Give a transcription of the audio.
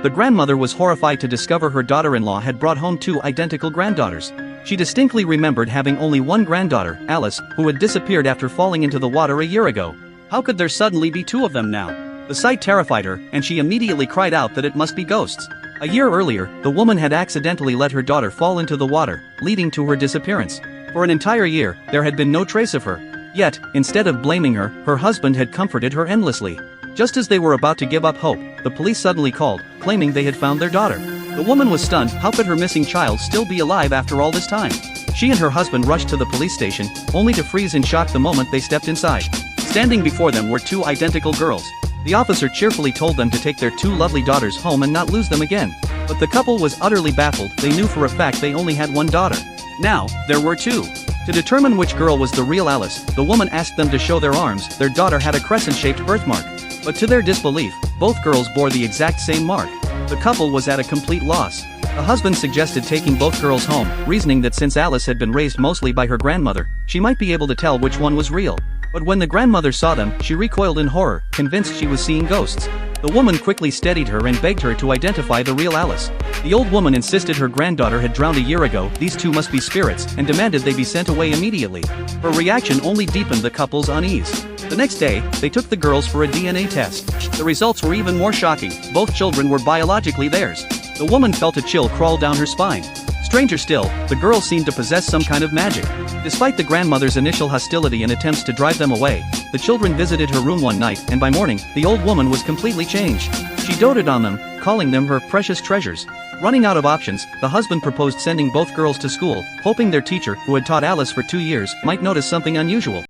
The grandmother was horrified to discover her daughter-in-law had brought home two identical granddaughters. She distinctly remembered having only one granddaughter, Alice, who had disappeared after falling into the water a year ago. How could there suddenly be two of them now? The sight terrified her, and she immediately cried out that it must be ghosts. A year earlier, the woman had accidentally let her daughter fall into the water, leading to her disappearance. For an entire year, there had been no trace of her. Yet, instead of blaming her, her husband had comforted her endlessly. Just as they were about to give up hope, the police suddenly called, claiming they had found their daughter. The woman was stunned. How could her missing child still be alive after all this time? She and her husband rushed to the police station, only to freeze in shock the moment they stepped inside. Standing before them were two identical girls. The officer cheerfully told them to take their two lovely daughters home and not lose them again. But the couple was utterly baffled. They knew for a fact they only had one daughter. Now, there were two. To determine which girl was the real Alice, the woman asked them to show their arms. Their daughter had a crescent-shaped birthmark. But to their disbelief, both girls bore the exact same mark. The couple was at a complete loss. The husband suggested taking both girls home, reasoning that since Alice had been raised mostly by her grandmother, she might be able to tell which one was real. But when the grandmother saw them, she recoiled in horror, convinced she was seeing ghosts. The woman quickly steadied her and begged her to identify the real Alice. The old woman insisted her granddaughter had drowned a year ago, these two must be spirits, and demanded they be sent away immediately. Her reaction only deepened the couple's unease. The next day, they took the girls for a DNA test. The results were even more shocking. Both children were biologically theirs. The woman felt a chill crawl down her spine. Stranger still, the girls seemed to possess some kind of magic. Despite the grandmother's initial hostility and attempts to drive them away, the children visited her room one night, and by morning, the old woman was completely changed. She doted on them, calling them her precious treasures. Running out of options, the husband proposed sending both girls to school, hoping their teacher, who had taught Alice for 2 years, might notice something unusual.